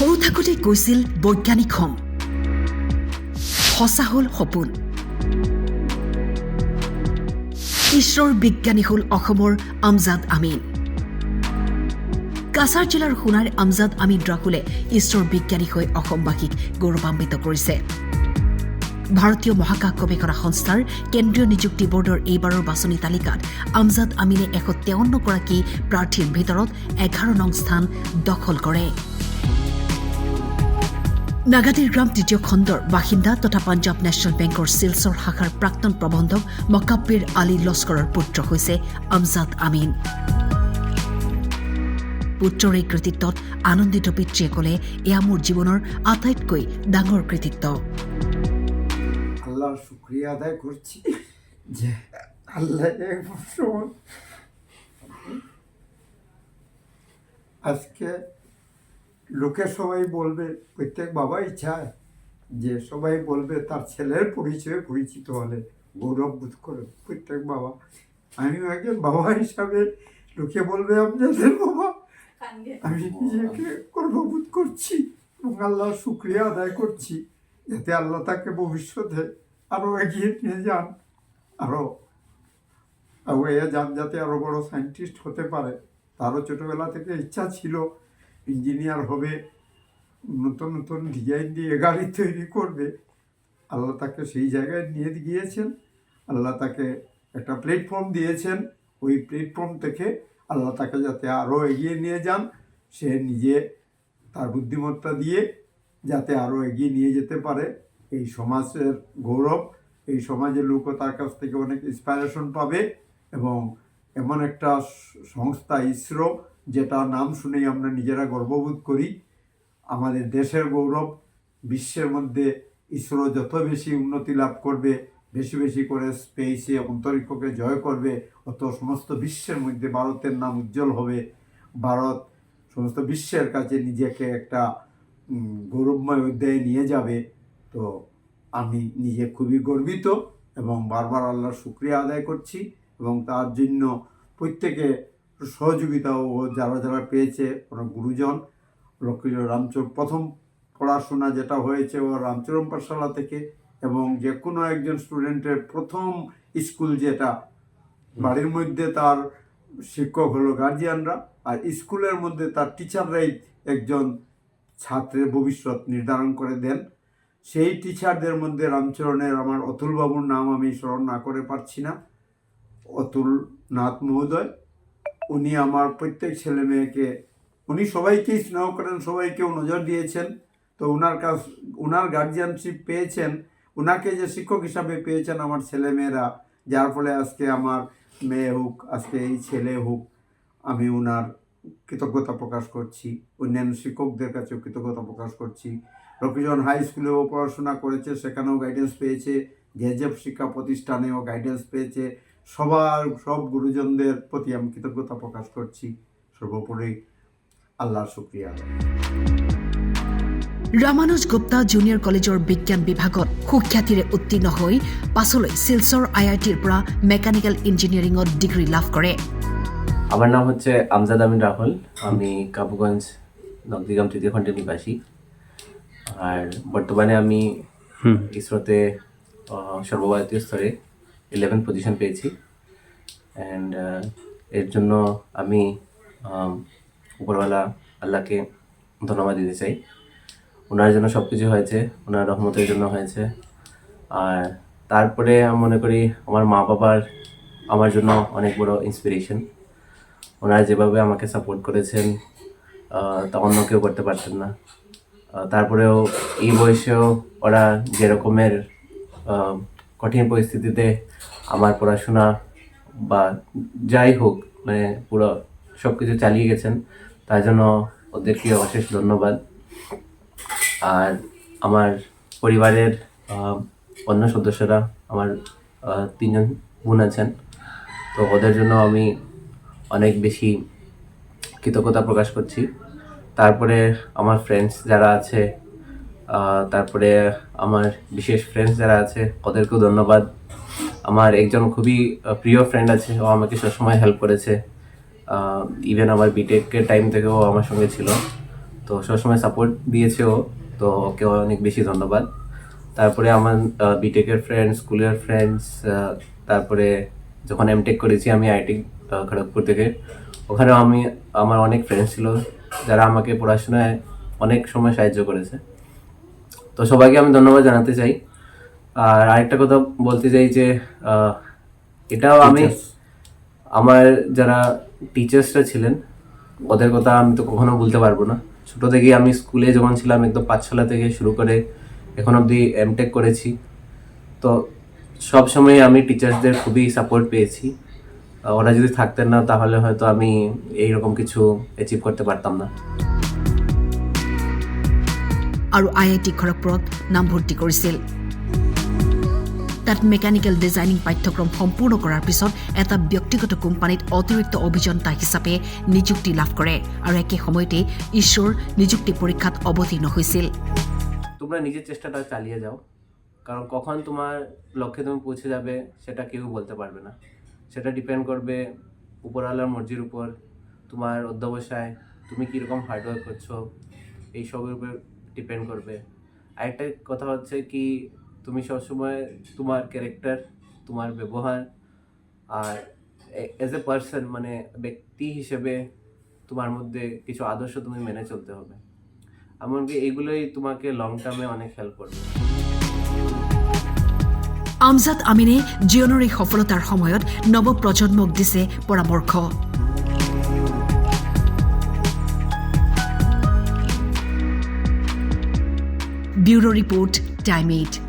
সৰু থাকোঁতে কৈছিল বৈজ্ঞানিক হ'ম, সঁচা হ'ল সপোন। ইছৰোৰ বিজ্ঞানী হ'ল অসমৰ আমজাদ আমিন। কাছাৰ জিলাৰ সোণাইৰ আমজাদ আমিন ৰাহুলে ইছৰোৰ বিজ্ঞানী হৈ অসমবাসীক গৌৰৱান্বিত কৰিছে। ভাৰতীয় মহাকাশ গৱেষণা সংস্থাৰ কেন্দ্ৰীয় নিযুক্তি বৰ্ডৰ এইবাৰৰ বাছনি তালিকাত আমজাদ আমিনে 153গৰাকী প্ৰাৰ্থীৰ ভিতৰত 11 নং স্থান দখল কৰে। নাগাদিৰ গ্ৰাম তৃতীয় খণ্ডৰ বাসিন্দা তথা পাঞ্জাৱ নেশ্যনেল বেংকৰ শিলচৰ শাখাৰ প্ৰাক্তন প্ৰবন্ধক মকাব্বিৰ আলী লস্কৰৰ পুত্ৰ হৈছে আমজাদ আমিন। পুত্ৰৰ এই কৃতিত্বত আনন্দিত পিতৃয়ে ক'লে, এয়া মোৰ জীৱনৰ আটাইতকৈ ডাঙৰ কৃতিত্ব। আল্লাহর শুক্রিয়া আদায় করছি যে আল্লাহ আজকে লোকে সবাই বলবে, প্রত্যেক বাবাই চায় যে সবাই বলবে তার ছেলের পরিচয়ে পরিচিত হলে গৌরব বোধ করে প্রত্যেক বাবা। আমিও একজন বাবা হিসাবে লোকে বলবে আপনাদের বাবা, আমি নিজেকে গর্ববোধ করছি এবং আল্লাহর শুক্রিয়া আদায় করছি যাতে আল্লাহ তাকে ভবিষ্যতে আরও এগিয়ে নিয়ে যান, আরও এগিয়ে যান, যাতে আরও বড় সায়েন্টিস্ট হতে পারে। তারও ছোটোবেলা থেকে ইচ্ছা ছিল ইঞ্জিনিয়ার হবে, নতুন নতুন ডিজাইন দিয়ে গাড়ি তৈরি করবে। আল্লাহ তাকে সেই জায়গায় নিয়ে গিয়েছেন, আল্লাহ তাকে একটা প্ল্যাটফর্ম দিয়েছেন। ওই প্ল্যাটফর্ম থেকে আল্লাহ তাকে যাতে আরও এগিয়ে নিয়ে যান, সে নিজে তার বুদ্ধিমত্তা দিয়ে যাতে আরও এগিয়ে নিয়ে যেতে পারে। এই সমাজের গৌরব, এই সমাজের লোকও তার কাছ থেকে অনেক ইন্সপায়ারেশন পাবে এবং এমন একটা সংস্থা ইসরো, যেটা নাম শুনেই আমরা নিজেরা গর্ববোধ করি। আমাদের দেশের গৌরব, বিশ্বের মধ্যে ইসরো যত বেশি উন্নতি লাভ করবে, বেশি বেশি করে স্পেসে অন্তরিক্ষকে জয় করবে, অত সমস্ত বিশ্বের মধ্যে ভারতের নাম উজ্জ্বল হবে। ভারত সমস্ত বিশ্বের কাছে নিজেকে একটা গৌরবময় অধ্যায়ে নিয়ে যাবে। তো আমি নিজে খুবই গর্বিত এবং বারবার আল্লাহর শুকরিয়া আদায় করছি এবং তার জন্য প্রত্যেকে সহযোগিতা ও যারা যারা পেয়েছে, ওরা গুরুজন রামচরণ প্রথম পড়াশোনা যেটা হয়েছে ও রামচরণ পাঠশালা থেকে, এবং যে কোনো একজন স্টুডেন্টের প্রথম স্কুল যেটা বাড়ির মধ্যে তার শিক্ষক হলো গার্জিয়ানরা, আর স্কুলের মধ্যে তার টিচাররাই একজন ছাত্রের ভবিষ্যৎ নির্ধারণ করে দেন। সেই টিচারদের মধ্যে রামচরণের আমার অতুলবাবুর নাম আমি স্মরণ না করে পারছি না, অতুল নাথ মহোদয়। উনি আমার প্রত্যেক ছেলে মেয়েকে, উনি সবাইকেই স্নেহ করেন, সবাইকেও নজর দিয়েছেন। তো উনার গার্জিয়ানশিপ পেয়েছেন, উনাকে যে শিক্ষক হিসাবে পেয়েছেন আমার ছেলে মেয়েরা, যার ফলে আজকে আমার মেয়ে হোক, আজকে এই ছেলে হোক, আমি উনার কৃতজ্ঞতা প্রকাশ করছি। অন্যান্য শিক্ষকদের কাছেও কৃতজ্ঞতা প্রকাশ করছি। রকিজন হাই স্কুলেও পড়াশোনা করেছে, সেখানেও গাইডেন্স পেয়েছে, যে শিক্ষা প্রতিষ্ঠানেও গাইডেন্স পেয়েছে। সব গুরুজনদের প্রতি আমি কৃতজ্ঞতা প্ৰকাশ করছি। সর্বোপরি আল্লাহর শুকরিয়া। ৰামানুজ গুপ্তা জুনিয়ৰ কলেজৰ বিজ্ঞান বিভাগত সুখ্যাতিৰে উত্তীৰ্ণ হৈ পাছলৈ শিলচৰ IITৰ পৰা মেকানিক্যাল ইঞ্জিনিয়াৰিঙত ডিগ্ৰী লাভ কৰে। আমার নাম হচ্ছে আমজাদ আমিন রাহুল। আমি কাবুগঞ্জ নকদিগ্রাম তৃতীয় খণ্ডের নিবাসী। আর বর্তমানে আমি ইসরোতে সর্বভারতীয় স্তরে 11 পজিশন পেয়েছি। অ্যান্ড এর জন্য আমি উপরওয়ালা আল্লাহকে ধন্যবাদ দিতে চাই। ওনার জন্য সব কিছু হয়েছে, ওনার রহমতের জন্য হয়েছে। আর তারপরে আমি মনে করি আমার মা বাবার আমার জন্য অনেক বড় ইন্সপিরেশন। ওনারা যেভাবে আমাকে সাপোর্ট করেছেন তা অন্য কেউ করতে পারতেন না। তারপরেও এই বয়সেও ওরা যেরকমের কঠিন পরিস্থিতিতে আমার পড়াশোনা বা যাই হোক মানে পুরো সব কিছু চালিয়ে গেছেন, তার জন্য ওদেরকে অশেষ ধন্যবাদ। আর আমার পরিবারের অন্য সদস্যরা, আমার 3জন বোন আছেন, তো ওদের জন্য আমি অনেক বেশি কৃতজ্ঞতা প্রকাশ করছি। তারপরে আমার ফ্রেন্ডস যারা আছে, তারপরে আমার বিশেষ ফ্রেন্ডস যারা আছে, ওদেরকেও ধন্যবাদ। আমার একজন খুবই প্রিয় ফ্রেন্ড আছে, ও আমাকে সবসময় হেল্প করেছে। ইভেন আমার বিটেকের টাইম থেকেও আমার সঙ্গে ছিল। তো সবসময় সাপোর্ট দিয়েছে ও, তো ওকে অনেক বেশি ধন্যবাদ। তারপরে আমার বিটেকের ফ্রেন্ডস, স্কুলের ফ্রেন্ডস, তারপরে যখন এমটেক করেছি আমি আইআইটি খড়গপুর থেকে, ওখানেও আমার অনেক ফ্রেন্ডস ছিল যারা আমাকে পড়াশোনায় অনেক সময় সাহায্য করেছে। তো সবাইকে আমি ধন্যবাদ জানাতে চাই। আর আরেকটা কথা বলতে চাই যে এটাও আমি আমার যারা টিচার্সরা ছিলেন ওদের কথা আমি তো কখনো ভুলতে পারবো না। ছোটো থেকেই আমি স্কুলে যখন ছিলাম একদম পাঠশালা থেকে শুরু করে এখন অবধি এমটেক করেছি, তো সব সময় আমি টিচার্সদের খুবই সাপোর্ট পেয়েছি। ওরা যদি থাকতেন না তাহলে হয়তো আমি এইরকম কিছু অ্যাচিভ করতে পারতাম না। আৰু IIT খড়গপুৰত নামভৰ্তি কৰিছিল। তাত মেকানিকেল ডিজাইনিং পাঠ্যক্ৰম সম্পূৰ্ণ কৰাৰ পিছত এটা ব্যক্তিগত কোম্পানীত অতিৰিক্ত অভিযন্তা হিচাপে নিযুক্তি লাভ কৰে আৰু একে সময়তে ঈশ্বৰ নিযুক্তি পৰীক্ষাত অৱতীৰ্ণ হৈছিল। তোমরা নিজের চেষ্টাটা চালিয়ে যাও, কারণ কখন তোমার লক্ষ্যে তুমি পৌঁছে যাবে সেটা কেউ বলতে পারবে না। সেটা ডিপেন্ড করবে উপরওয়ালার মর্জির উপর, তোমার অধ্যবসায়, তুমি কীরকম হার্ডওয়ার্ক করছো, এইসবের উপর ডিপেন্ড করবে। আরেকটা কথা হচ্ছে কি, তুমি সবসময় তোমার ক্যারেক্টার, তোমার ব্যবহার আর এজ এ পার্সন মানে ব্যক্তি হিসেবে তোমার মধ্যে কিছু আদর্শ তুমি মেনে চলতে হবে। এমনকি এগুলোই তোমাকে লং টার্মে অনেক হেল্প করবে। আমজাদ আমিনে জীৱনৰ এই সফলতাৰ সময়ত নৱপ্ৰজন্মক দিছে পৰামৰ্শ। Bureau report, time 8।